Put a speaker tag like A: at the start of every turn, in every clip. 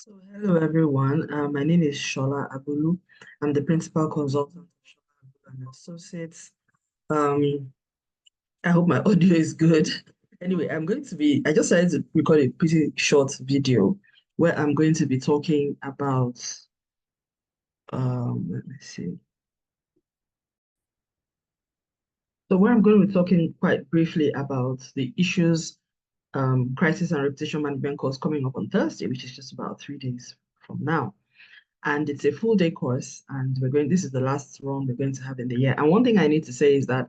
A: So, hello everyone. My name is Sola Abulu. I'm the principal consultant of Sola Abulu and Associates. Um, I hope my audio is good. Anyway, I just decided to record a pretty short video where I'm going to be talking about, let me see. So, where I'm going to be talking quite briefly about the issues, crisis and reputation management course coming up on Thursday, which is just about 3 days from now. And it's a full day course, and this is the last run we're going to have in the year. And one thing I need to say is that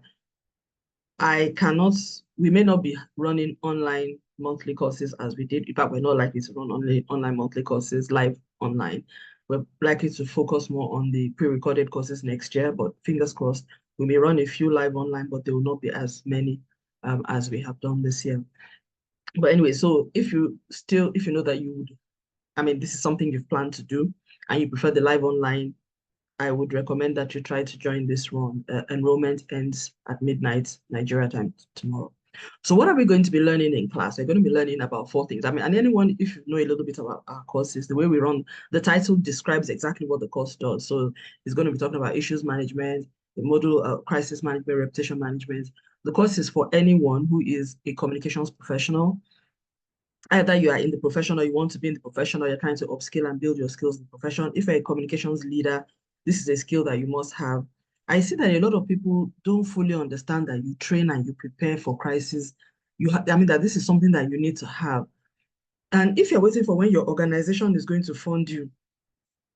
A: we may not be running online monthly courses as we did. In fact, we're not likely to run only online monthly courses live online. We're likely to focus more on the pre-recorded courses next year, but fingers crossed, we may run a few live online, but there will not be as many as we have done this year. But anyway, so if you know that this is something you've planned to do and you prefer the live online, I would recommend that you try to join this run. Enrollment ends at midnight Nigeria time tomorrow. So what are we going to be learning in class? We're going to be learning about four things. And anyone, if you know a little bit about our courses, the way we run, the title describes exactly what the course does. So it's going to be talking about issues management, the module crisis management, reputation management. The course is for anyone who is a communications professional. Either you are in the profession or you want to be in the profession, or you're trying to upskill and build your skills in the profession. If you're a communications leader, this is a skill that you must have. I see that a lot of people don't fully understand that you train and you prepare for crisis. That this is something that you need to have. And if you're waiting for when your organization is going to fund you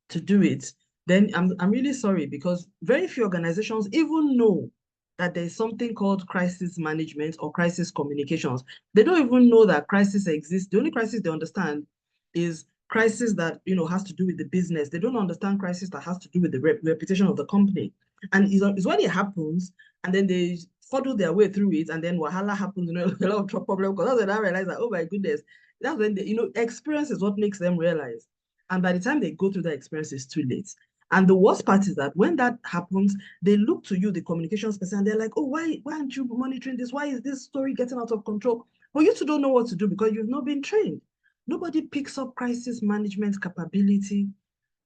A: to do it, then I'm really sorry, because very few organizations even know that there's something called crisis management or crisis communications. They don't even know that crisis exists. The only crisis they understand is crisis that has to do with the business. They don't understand crisis that has to do with the reputation of the company. And it's when it happens, and then they fuddle their way through it, and then wahala happens, a lot of problem, because that's when I realize that, oh my goodness, that's when experience is what makes them realize. And by the time they go through that experience, it's too late. And the worst part is that when that happens, they look to you, the communications person, and they're like, oh, why aren't you monitoring this? Why is this story getting out of control? But you two don't know what to do because you've not been trained. Nobody picks up crisis management capability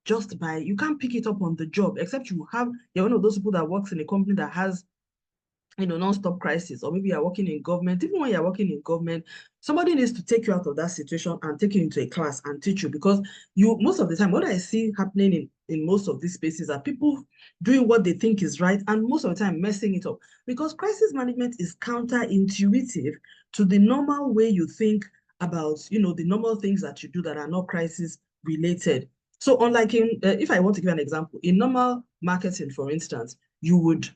A: you can't pick it up on the job, except you're one of those people that works in a company that has non-stop crisis, or maybe you're working in government. Even when you're working in government, somebody needs to take you out of that situation and take you into a class and teach you, because most of the time, what I see happening in most of these spaces are people doing what they think is right, and most of the time messing it up, because crisis management is counterintuitive to the normal way you think about, the normal things that you do that are not crisis related. So unlike if I want to give an example, in normal marketing, for instance, you would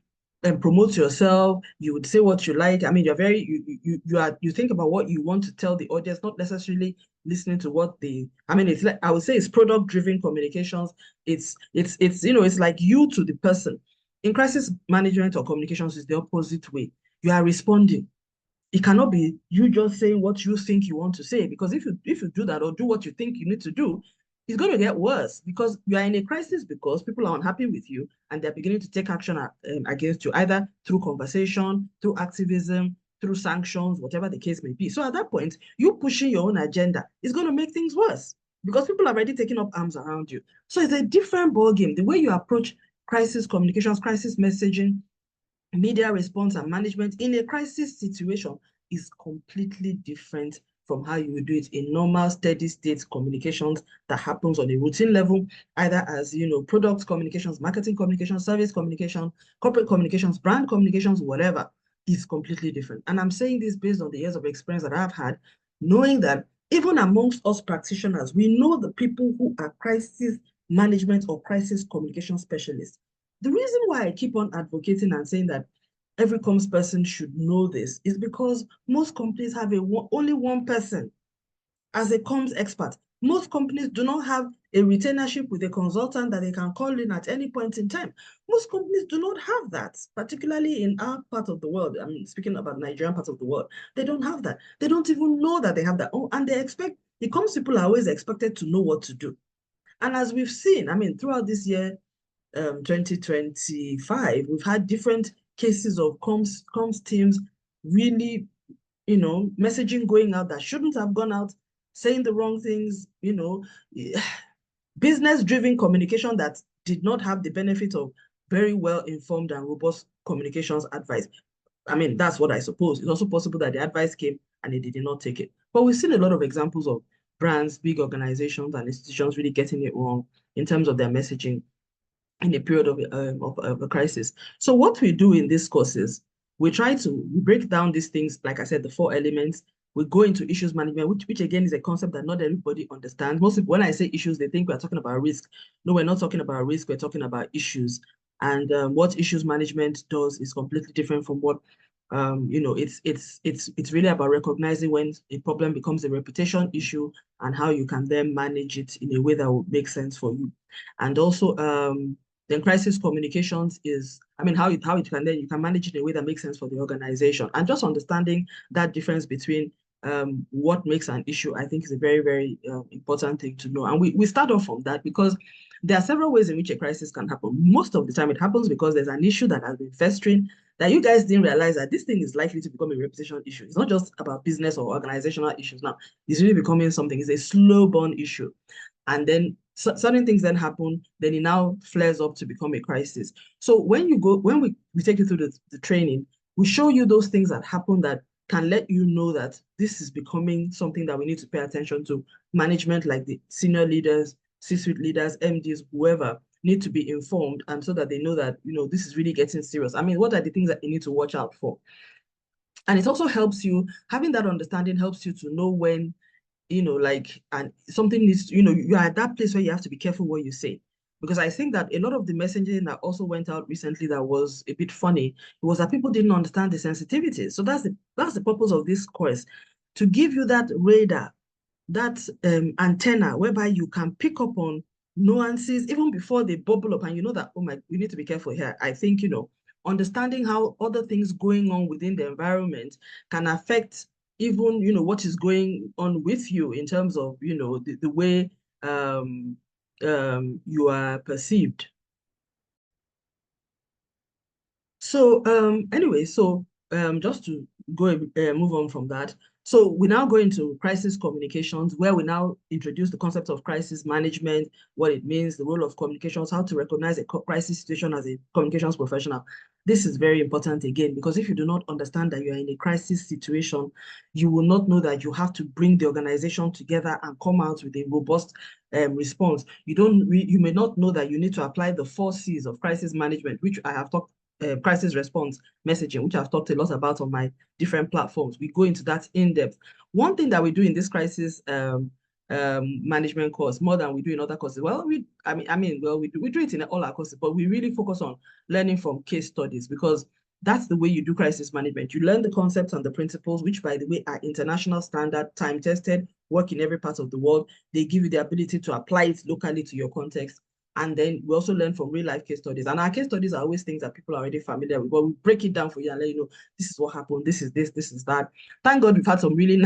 A: and promote yourself. You would say what you like. You're very you think about what you want to tell the audience, not necessarily listening to what it's like, I would say it's product-driven communications. It's like you to the person. In crisis management or communications is the opposite way. You are responding. It cannot be you just saying what you think you want to say, because if you do that or do what you think you need to do, it's going to get worse, because you are in a crisis because people are unhappy with you and they're beginning to take action against you, either through conversation, through activism, through sanctions, whatever the case may be. So at that point, you pushing your own agenda is going to make things worse, because people are already taking up arms around you. So it's a different ballgame. The way you approach crisis communications, crisis messaging, media response and management in a crisis situation is completely different from how you would do it in normal steady state communications that happens on a routine level, either as product communications, marketing communications, service communication, corporate communications, brand communications, whatever. Is completely different. And I'm saying this based on the years of experience that I've had, knowing that even amongst us practitioners, we know the people who are crisis management or crisis communication specialists. The reason why I keep on advocating and saying that every comms person should know this is because most companies have only one person as a comms expert. Most companies do not have a retainership with a consultant that they can call in at any point in time. Most companies do not have that, particularly in our part of the world. Speaking about Nigerian part of the world, they don't have that. They don't even know that they have that. Oh, and the comms people are always expected to know what to do. And as we've seen, throughout this year, 2025, we've had different cases of comms teams really, messaging going out that shouldn't have gone out, saying the wrong things, business-driven communication that did not have the benefit of very well-informed and robust communications advice. I mean, that's what I suppose. It's also possible that the advice came and they did not take it. But we've seen a lot of examples of brands, big organizations, and institutions really getting it wrong in terms of their messaging in a period of a crisis. So what we do in these courses, we try to break down these things, like I said, the four elements. We go into issues management, which again is a concept that not everybody understands. Most people, when I say issues, they think we're talking about risk. No, we're not talking about risk. We're talking about issues. And what issues management does is completely different from what it's really about recognizing when a problem becomes a reputation issue and how you can then manage it in a way that will make sense for you. And also then crisis communications is, I mean, how it can then you can manage it in a way that makes sense for the organization. And just understanding that difference between what makes an issue, I think is a very, very important thing to know. And we start off from that because there are several ways in which a crisis can happen. Most of the time it happens because there's an issue that has been festering that you guys didn't realize that this thing is likely to become a reputation issue. It's not just about business or organizational issues now. It's really becoming something. It's a slow burn issue. And then certain things then happen, then it now flares up to become a crisis. So when we take you through the training, we show you those things that happen that can let you know that this is becoming something that we need to pay attention to. Management, like the senior leaders, C-suite leaders, MDs, whoever, need to be informed, and so that they know that, this is really getting serious. I mean, what are the things that you need to watch out for? And it also helps you, having that understanding helps you to know when and something needs to, you're at that place where you have to be careful what you say. Because I think that a lot of the messaging that also went out recently that was a bit funny was that people didn't understand the sensitivities. So that's the purpose of this course, to give you that radar, that antenna, whereby you can pick up on nuances even before they bubble up, and you know that, oh my, we need to be careful here. I think, understanding how other things going on within the environment can affect even, what is going on with you in terms of, the way you are perceived. So anyway, just to move on from that. So we now go into crisis communications, where we now introduce the concept of crisis management, what it means, the role of communications, how to recognize a crisis situation as a communications professional. This is very important again, because if you do not understand that you are in a crisis situation, you will not know that you have to bring the organization together and come out with a robust response. You may not know that you need to apply the 4 C's of crisis management, which I have talked crisis response messaging, which I've talked a lot about on my different platforms. We go into that in depth. One thing that we do in this crisis management course, more than we do in other courses, well, we do it in all our courses, but we really focus on learning from case studies, because that's the way you do crisis management. You learn the concepts and the principles, which, by the way, are international standard, time tested, work in every part of the world. They give you the ability to apply it locally to your context. And then we also learn from real life case studies. And our case studies are always things that people are already familiar with, but we break it down for you and let you know, this is what happened, this is this is that. Thank God we've had some really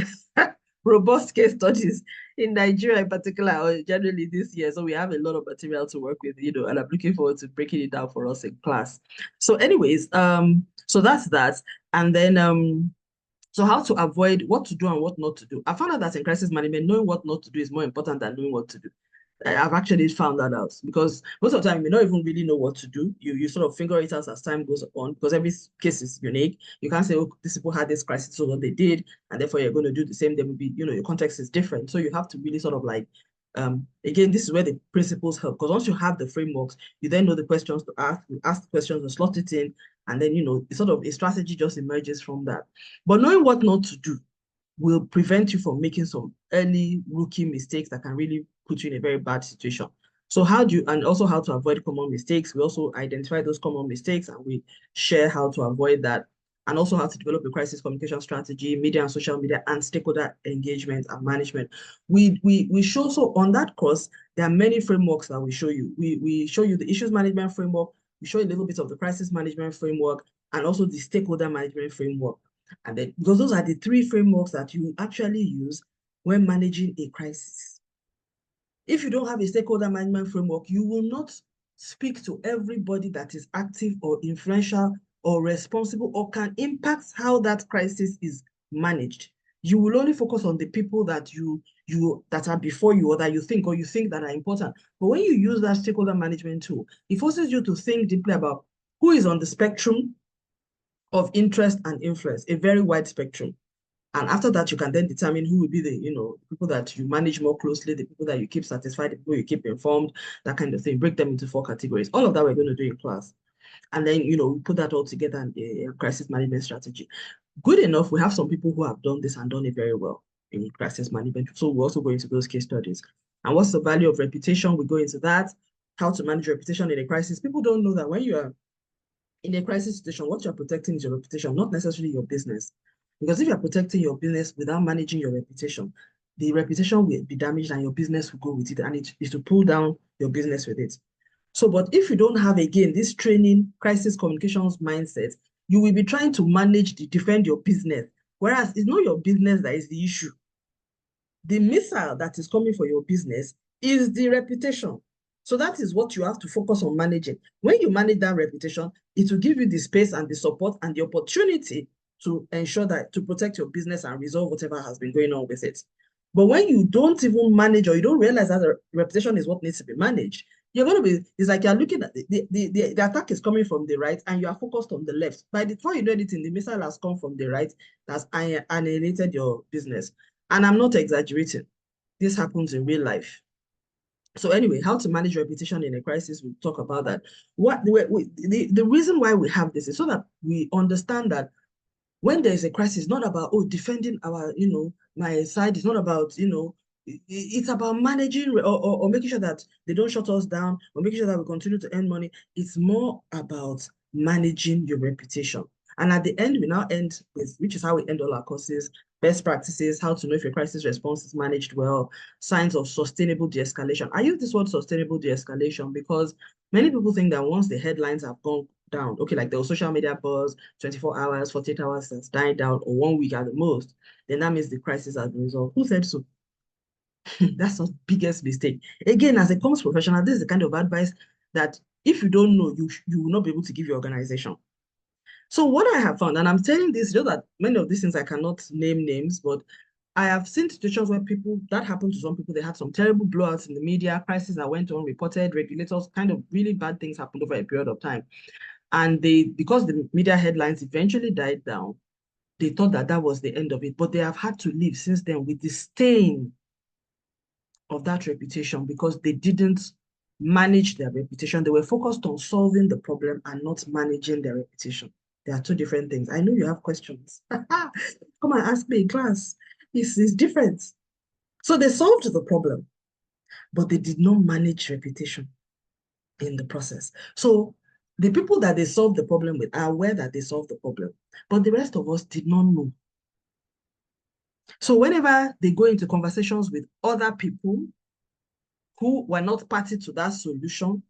A: robust case studies in Nigeria in particular, or generally this year. So we have a lot of material to work with, and I'm looking forward to breaking it down for us in class. So anyways, so that's that. And then so how to avoid, what to do and what not to do. I found out that in crisis management, knowing what not to do is more important than knowing what to do. I've actually found that out, because most of the time you may not even really know what to do. You sort of figure it out as time goes on, because every case is unique. You can't say, oh, these people had this crisis, so what they did, and therefore you're going to do the same. There will be, your context is different. So you have to really sort of like, again, this is where the principles help, because once you have the frameworks, you then know the questions to ask, you ask the questions and slot it in, and then, it's sort of a strategy just emerges from that. But knowing what not to do will prevent you from making some early rookie mistakes that can really put you in a very bad situation. So and also how to avoid common mistakes. We also identify those common mistakes and we share how to avoid that, and also how to develop a crisis communication strategy, media and social media, and stakeholder engagement and management. We show, so on that course, there are many frameworks that we show you. We show you the issues management framework, we show you a little bit of the crisis management framework, and also the stakeholder management framework. And then, because those are the 3 frameworks that you actually use when managing a crisis. If you don't have a stakeholder management framework, you will not speak to everybody that is active or influential or responsible or can impact how that crisis is managed. You will only focus on the people that you you that are before you or that you think that are important. But when you use that stakeholder management tool, it forces you to think deeply about who is on the spectrum of interest and influence, a very wide spectrum. And after that, you can then determine who will be the, people that you manage more closely, the people that you keep satisfied, the people you keep informed, that kind of thing. Break them into 4 categories. All of that we're going to do in class. And then, we put that all together in a crisis management strategy. Good enough, we have some people who have done this and done it very well in crisis management. So we're also going to those case studies. And what's the value of reputation? We go into that. How to manage reputation in a crisis. People don't know that when you are in a crisis situation, what you're protecting is your reputation, not necessarily your business. Because if you're protecting your business without managing your reputation, the reputation will be damaged and your business will go with it, and it is to pull down your business with it. So, but if you don't have, again, this training, crisis communications mindset, you will be trying to defend your business. Whereas it's not your business that is the issue. The missile that is coming for your business is the reputation. So that is what you have to focus on managing. When you manage that reputation, it will give you the space and the support and the opportunity to ensure that to protect your business and resolve whatever has been going on with it. But when you don't even manage or you don't realize that the reputation is what needs to be managed, you're going to be, it's like you're looking at the attack is coming from the right and you are focused on the left. By the time you do anything, the missile has come from the right, that's annihilated your business. And I'm not exaggerating. This happens in real life. So anyway, how to manage reputation in a crisis, we'll talk about that. The reason why we have this is so that we understand that when there is a crisis, it's not about, defending our, my side. It's not about, it's about managing or making sure that they don't shut us down or making sure that we continue to earn money. It's more about managing your reputation. And at the end, we now end with, which is how we end all our courses, best practices, how to know if your crisis response is managed well, signs of sustainable de-escalation. I use this word sustainable de-escalation because many people think that once the headlines have gone down, okay, like the social media buzz, 24 hours, 48 hours has died down, or 1 week at the most, then that means the crisis has been resolved. Who said so? That's the biggest mistake. Again, as a comms professional, this is the kind of advice that if you don't know, you will not be able to give your organization. So what I have found, and I'm telling this, just that many of these things I cannot name names, but I have seen situations where that happened to some people, they had some terrible blowouts in the media, crises that went unreported, regulators, kind of really bad things happened over a period of time. And because the media headlines eventually died down, they thought that that was the end of it, but they have had to live since then with the stain of that reputation because they didn't manage their reputation. They were focused on solving the problem and not managing their reputation. They are two different things. I know you have questions. Come and ask me in class. It's different. So they solved the problem, but they did not manage reputation in the process. So the people that they solved the problem with are aware that they solved the problem, but the rest of us did not know. So whenever they go into conversations with other people who were not party to that solution,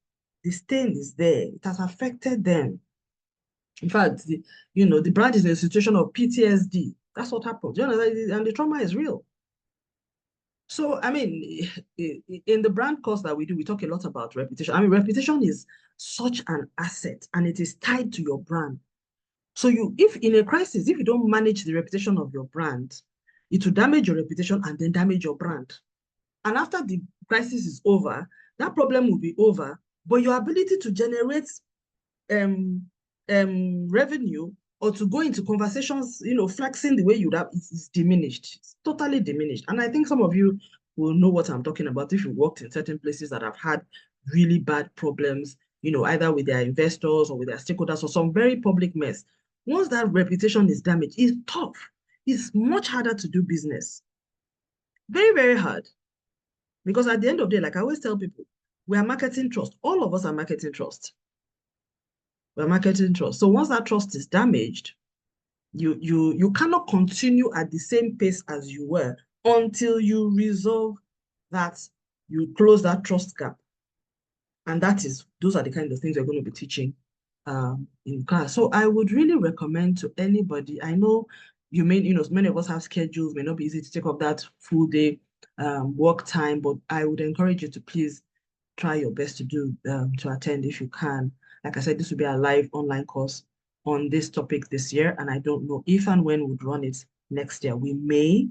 A: the stain is there. It has affected them. In fact, the brand is in a situation of PTSD. That's what happens. And the trauma is real. So, I mean, in the brand course that we do, we talk a lot about reputation. I mean, reputation is such an asset and it is tied to your brand. So if in a crisis, if you don't manage the reputation of your brand, it will damage your reputation and then damage your brand. And after the crisis is over, that problem will be over, but your ability to generate revenue or to go into conversations, flexing the way you have is diminished. It's totally diminished. And I think some of you will know what I'm talking about if you worked in certain places that have had really bad problems, either with their investors or with their stakeholders or some very public mess. Once that reputation is damaged, it's tough. It's much harder to do business. Very, very hard. Because at the end of the day, like I always tell people, we are marketing trust. All of us are marketing trust. We're marketing trust. So once that trust is damaged, you cannot continue at the same pace as you were until you resolve that, you close that trust gap. And those are the kind of things we're going to be teaching in class. So I would really recommend to anybody, I know many of us have schedules, may not be easy to take up that full day work time, but I would encourage you to please try your best to attend if you can. Like I said, this will be a live online course on this topic this year, and I don't know if and when we'd run it next year. We may,